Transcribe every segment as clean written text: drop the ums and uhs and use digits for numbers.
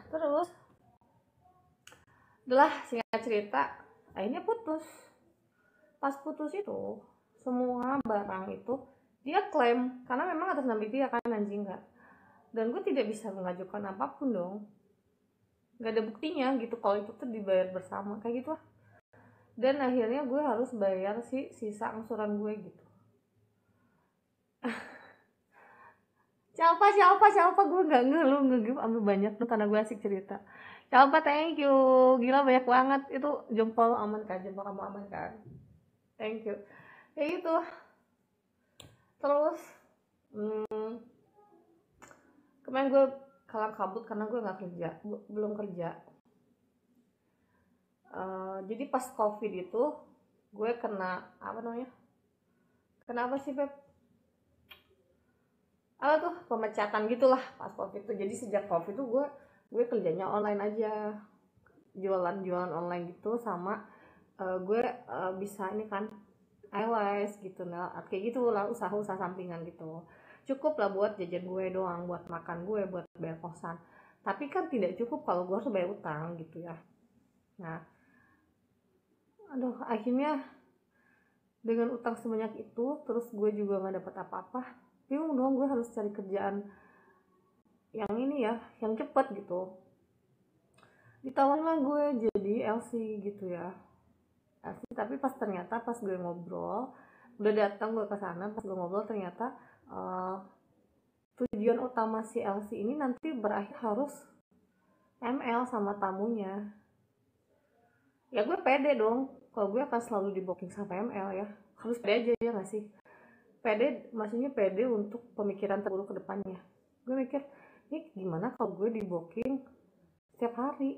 Terus adalah singkat cerita akhirnya putus. Pas putus itu semua barang itu dia klaim karena memang atas nama dia kan, anjing nggak. Dan gue tidak bisa mengajukan apapun dong, nggak ada buktinya gitu kalau itu tuh dibayar bersama kayak gitu lah. Dan akhirnya gue harus bayar sisa angsuran gue gitu. Siapa gue nggak ngeluh nge-give ambil banyak tuh karena gue asik cerita. Siapa, thank you, gila banyak banget itu. Jempol aman kan, jempol kamu aman kan, thank you. Kayak gitu. Terus kemarin gue kalang kabut karena gue nggak kerja, belum kerja. Jadi pas covid itu gue kena apa namanya, kenapa sih Beb, tuh pemecatan gitulah pas covid itu. Jadi sejak covid itu gue kerjanya online aja, jualan online gitu, sama gue bisa ini kan eyelash gitu, nah kayak gitu lah, usaha sampingan gitu. Cukup lah buat jajan gue doang, buat makan gue, buat bayar kosan. Tapi kan tidak cukup kalau gue harus bayar utang gitu ya. Nah, aduh, akhirnya dengan utang sebanyak itu, terus gue juga nggak dapat apa-apa. Bingung dong, gue harus cari kerjaan yang ini ya, yang cepet gitu. Ditawarin lah gue jadi LC gitu ya, LC. Tapi ternyata pas gue ngobrol, udah datang gue ke sana, pas gue ngobrol ternyata tujuan utama si LC ini nanti berakhir harus ML sama tamunya. Ya gue pede dong, kalau gue akan selalu di booking sama ML ya, harus pede aja ya nggak sih? Pede, maksudnya pede untuk pemikiran terburuk ke depannya. Gue mikir, ini gimana kalau gue di booking setiap hari,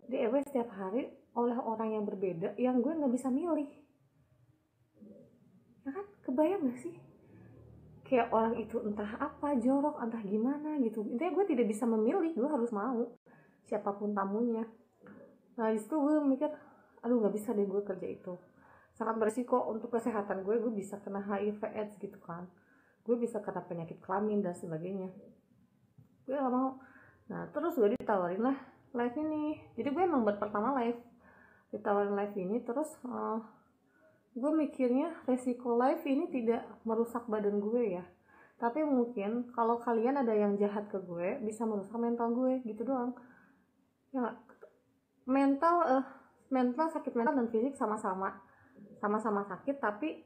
di EW setiap hari oleh orang yang berbeda yang gue nggak bisa milih. Ya kan, kebayang gak sih? Kayak orang itu entah apa, jorok, entah gimana gitu. Intinya gue tidak bisa memilih, gue harus mau siapapun tamunya. Nah disitu gue mikir, aduh nggak bisa deh gue kerja itu, sangat berisiko untuk kesehatan gue bisa kena HIV/AIDS gitu kan, gue bisa kena penyakit kelamin dan sebagainya. Gue gak mau. Nah terus gue ditawarin lah live ini, jadi gue emang buat pertama live, ditawarin live ini. Terus gue mikirnya resiko live ini tidak merusak badan gue ya, tapi mungkin kalau kalian ada yang jahat ke gue bisa merusak mental gue gitu doang ya gak? Mental sakit mental dan fisik sama-sama sakit, tapi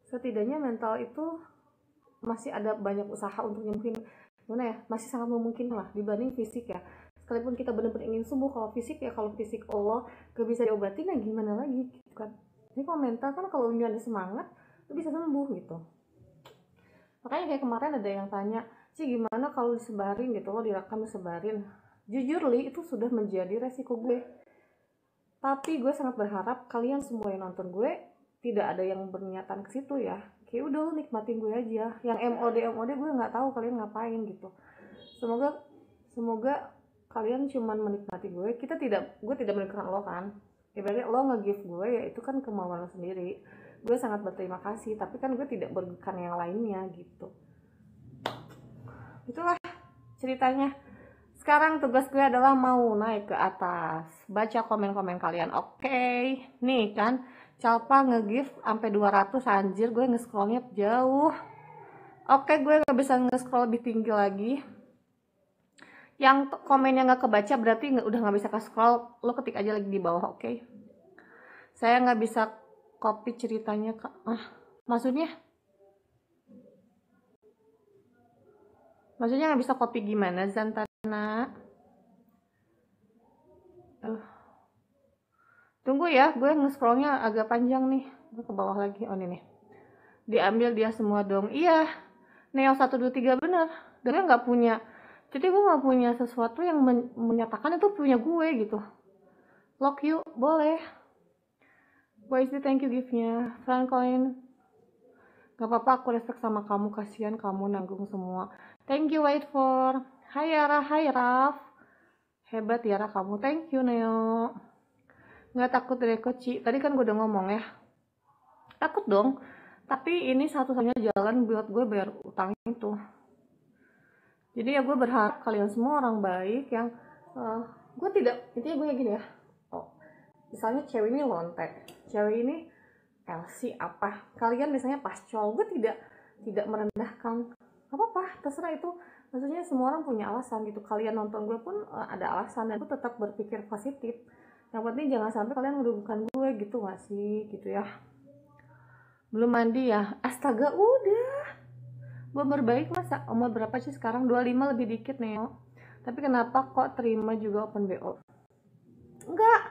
setidaknya mental itu masih ada banyak usaha untuk nyembuhin. Gimana ya, masih sangat memungkinkan lah dibanding fisik ya. Sekalipun kita benar-benar ingin sembuh, kalau fisik Allah gak bisa diobatin, ya gimana lagi gitu kan. Ini kalau mental kan, kalau ada semangat itu bisa sembuh gitu. Makanya kayak kemarin ada yang tanya sih, gimana kalau disebarin gitu, lo direkam disebarin. Jujur li, itu sudah menjadi resiko gue. Tapi gue sangat berharap kalian semua yang nonton gue tidak ada yang berniatan ke situ ya. Kayak udah lo nikmatin gue aja. Yang MOD gue nggak tahu kalian ngapain gitu. Semoga kalian cuman menikmati gue. Gue tidak menikmati lo kan. Ibaratnya lo nge-give gue ya itu kan kemauan lo sendiri. Gue sangat berterima kasih, tapi kan gue tidak merugikan yang lainnya gitu. Itulah ceritanya. Sekarang tugas gue adalah mau naik ke atas, baca komen-komen kalian. Oke. Nih kan, Calpa nge-give sampai 200, anjir, gue nge-scrollnya jauh. Oke, gue gak bisa nge-scroll lebih tinggi lagi. Yang komennya gak kebaca berarti udah gak bisa ke-scroll, lo ketik aja lagi di bawah, oke? Saya gak bisa copy ceritanya, maksudnya gak bisa copy gimana, Zantana? Tunggu ya, gue nge-scrollnya agak panjang nih. Gue ke bawah lagi, oh ini nih. Diambil dia semua dong. Iya, Neo 123 bener. Dan gue gak punya, jadi gue gak punya sesuatu yang menyatakan itu punya gue gitu. Lock you, boleh. Why is the thank you gift-nya? Francoin, gak apa-apa, aku respect sama kamu, kasihan kamu nanggung semua. Thank you, wait for. Hai Yara, hai Raf. Hebat Yara kamu, thank you Neo. Gak takut Reko Ci, tadi kan gue udah ngomong ya. Takut dong, tapi ini satu-satunya jalan buat gue bayar utang itu. Jadi ya gue berharap kalian semua orang baik yang uh, gue tidak, intinya gue kayak gini ya, oh misalnya cewek ini lonte, cewek ini LC apa, kalian misalnya pascol, gue tidak merendahkan, apa-apa terserah itu, maksudnya semua orang punya alasan gitu, kalian nonton gue pun ada alasan, dan gue tetap berpikir positif, yang penting jangan sampai kalian merugikan gue gitu gak sih gitu ya. Belum mandi ya, astaga udah, gue berbaik masa, umur berapa sih sekarang, 25 lebih dikit nih, tapi kenapa kok terima juga open BO? Enggak,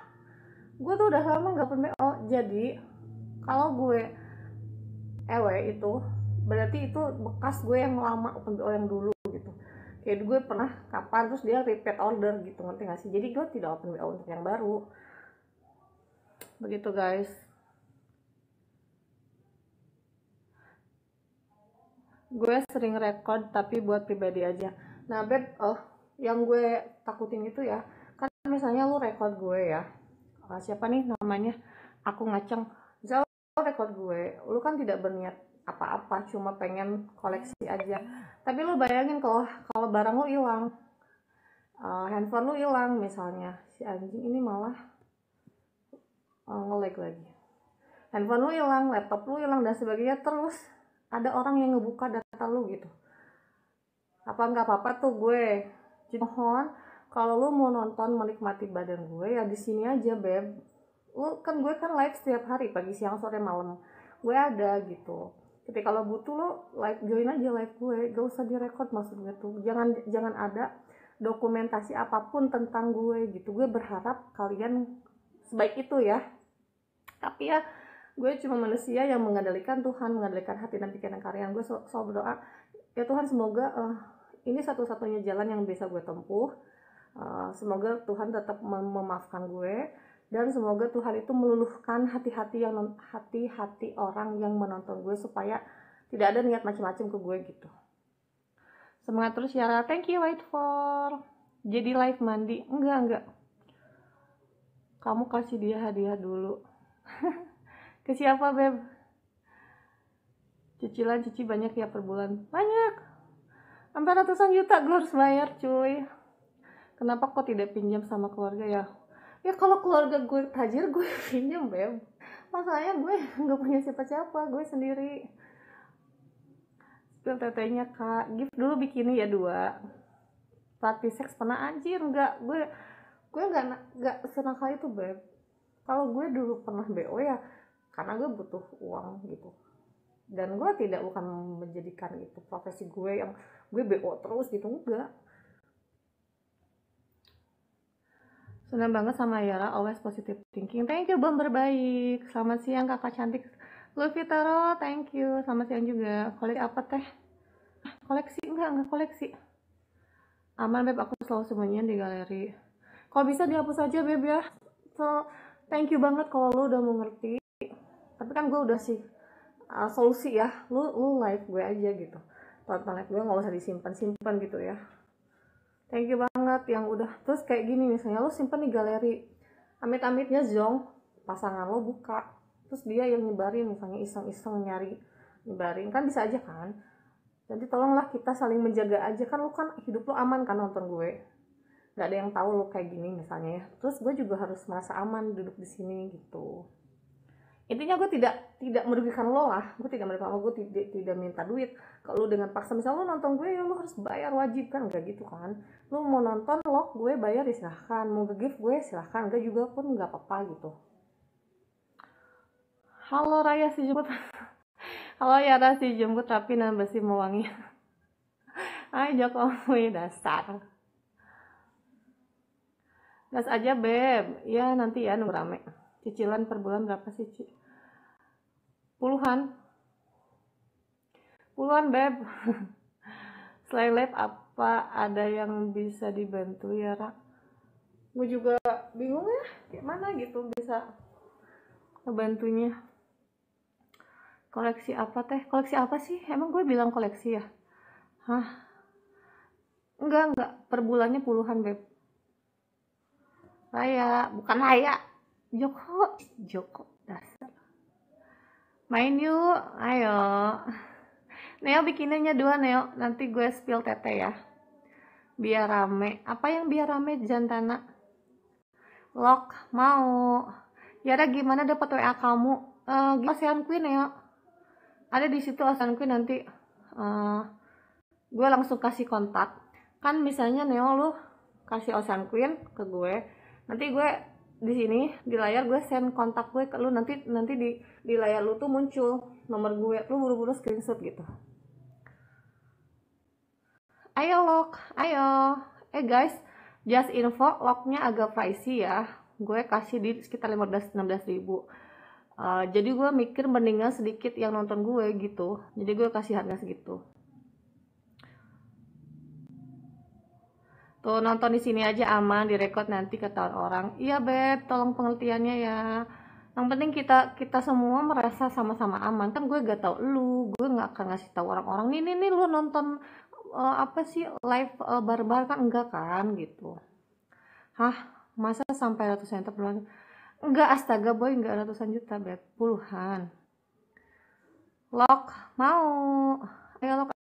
gue tuh udah lama gak open BO, jadi kalau gue itu berarti itu bekas gue yang lama open BO yang dulu gitu, kayak gue pernah kapan terus dia repeat order gitu, ngerti gak sih, jadi gue tidak open BO untuk yang baru begitu guys. Gue sering record tapi buat pribadi aja. Nah beb, yang gue takutin itu ya, kan misalnya lu record gue ya, siapa nih namanya, aku ngaceng, misal lu record gue, lu kan tidak berniat apa-apa, cuma pengen koleksi aja, tapi lu bayangin kalau barang lu hilang, handphone lu hilang misalnya, si anjing ini malah nge-lag lagi, handphone lu hilang, laptop lu hilang dan sebagainya, terus ada orang yang ngebuka data lu gitu, apa nggak apa-apa tuh gue. Jadi mohon kalau lu mau nonton menikmati badan gue ya di sini aja beb, lu kan gue kan live setiap hari pagi siang sore malam gue ada gitu, ketika kalau butuh lo live, join aja live gue, gak usah direkod, maksud gue tuh jangan ada dokumentasi apapun tentang gue gitu, gue berharap kalian sebaik itu ya, tapi ya gue cuma manusia yang mengandalkan Tuhan, mengandalkan hati dan pikiran kalian, gue selalu berdoa ya Tuhan semoga ini satu-satunya jalan yang bisa gue tempuh, semoga Tuhan tetap memaafkan gue, dan semoga Tuhan itu meluluhkan hati-hati orang yang menonton gue supaya tidak ada niat macam-macam ke gue gitu. Semangat terus Yara, thank you. Wait for jadi live mandi, enggak kamu kasih dia hadiah dulu. Ke siapa beb? Cicilan cici banyak ya per bulan? Banyak, sampai ratusan juta gue harus bayar cuy. Kenapa kok tidak pinjam sama keluarga ya? Ya kalau keluarga gue tajir gue pinjam beb, masalahnya gue nggak punya siapa-siapa, gue sendiri. Spill tetenya kak, gift dulu bikini ya 2. Praktis seks pernah anjir, enggak, gue nggak senakal itu beb. Kalau gue dulu pernah BO ya karena gue butuh uang gitu, dan gue bukan menjadikan itu profesi gue yang gue BO terus gitu, enggak. Senang banget sama Yara, always positive thinking. Thank you Bang berbaik. Selamat siang kakak cantik. Luffy Taro, thank you. Selamat siang juga. Koleksi apa teh? Koleksi? Enggak koleksi. Aman beb, aku selalu sembunyiin di galeri. Kalau bisa dihapus aja beb ya. So, thank you banget kalau lu udah mengerti. Tapi kan gue udah sih solusi ya. Lu live gue aja gitu. Tonton live gue nggak usah disimpan gitu ya. Thank you banget yang udah. Terus kayak gini misalnya lo simpen di galeri, amit-amitnya zong pasangan lo buka, terus dia yang nyebarin, misalnya iseng-iseng nyebarin, kan bisa aja kan. Jadi tolonglah kita saling menjaga aja, kan lo kan hidup lo aman kan nonton gue, nggak ada yang tahu lo kayak gini misalnya ya. Terus gue juga harus merasa aman duduk di sini gitu. Intinya gue tidak merugikan lo lah, gue tidak merugikan lo, gue tidak minta duit. Kalau dengan paksa misalnya lo nonton gue ya lo harus bayar, wajib kan, enggak gitu kan. Lo mau nonton vlog gue bayar ya silahkan, mau nge-gift gue silahkan, enggak juga pun enggak apa-apa gitu. Halo Raya si jemput. Halo Yara si jemput rapi dan bersih mewangi. Hai Jokowi dasar. Gas aja beb, ya nanti ya nunggu rame. Cicilan per bulan berapa sih Ci? Puluhan beb. Selain lab apa ada yang bisa dibantu ya Ra? Gue juga bingung ya gimana gitu bisa ngebantunya. Koleksi apa teh? Koleksi apa sih? Emang gue bilang koleksi ya? Hah? Enggak, per bulannya puluhan beb. Raya, bukan Raya, Joko dasar. Main yuk, ayo. Neo bikinnya 2 Neo, nanti gue spill tete ya. biar rame. Apa yang biar rame Jantana? Lok mau. Yara gimana dapat WA kamu? Ocean Queen ya. Ada di situ Ocean Queen nanti. Gue langsung kasih kontak. Kan misalnya Neo lu kasih Ocean Queen ke gue. Nanti gue di sini di layar gue send kontak gue ke lu, nanti di layar lu tuh muncul nomor gue, lu buru-buru screenshot gitu. Ayo Lok, ayo. Guys, just info Loknya agak pricey ya. Gue kasih di sekitar 15-16 ribu. Jadi gue mikir mendingan sedikit yang nonton gue gitu. Jadi gue kasih harga segitu. Tuh nonton di sini aja aman, direkod nanti ketahuan orang. Iya Beb, tolong pengertiannya ya. Yang penting kita semua merasa sama-sama aman. Kan gue gak tau lu, gue nggak akan ngasih tahu orang-orang nih lu nonton apa sih live barbar kan, enggak kan gitu. Hah, masa sampai ratusan juta per bulan? Enggak, astaga boy, enggak ratusan juta Beb, puluhan. Lok mau. Ayo Lok.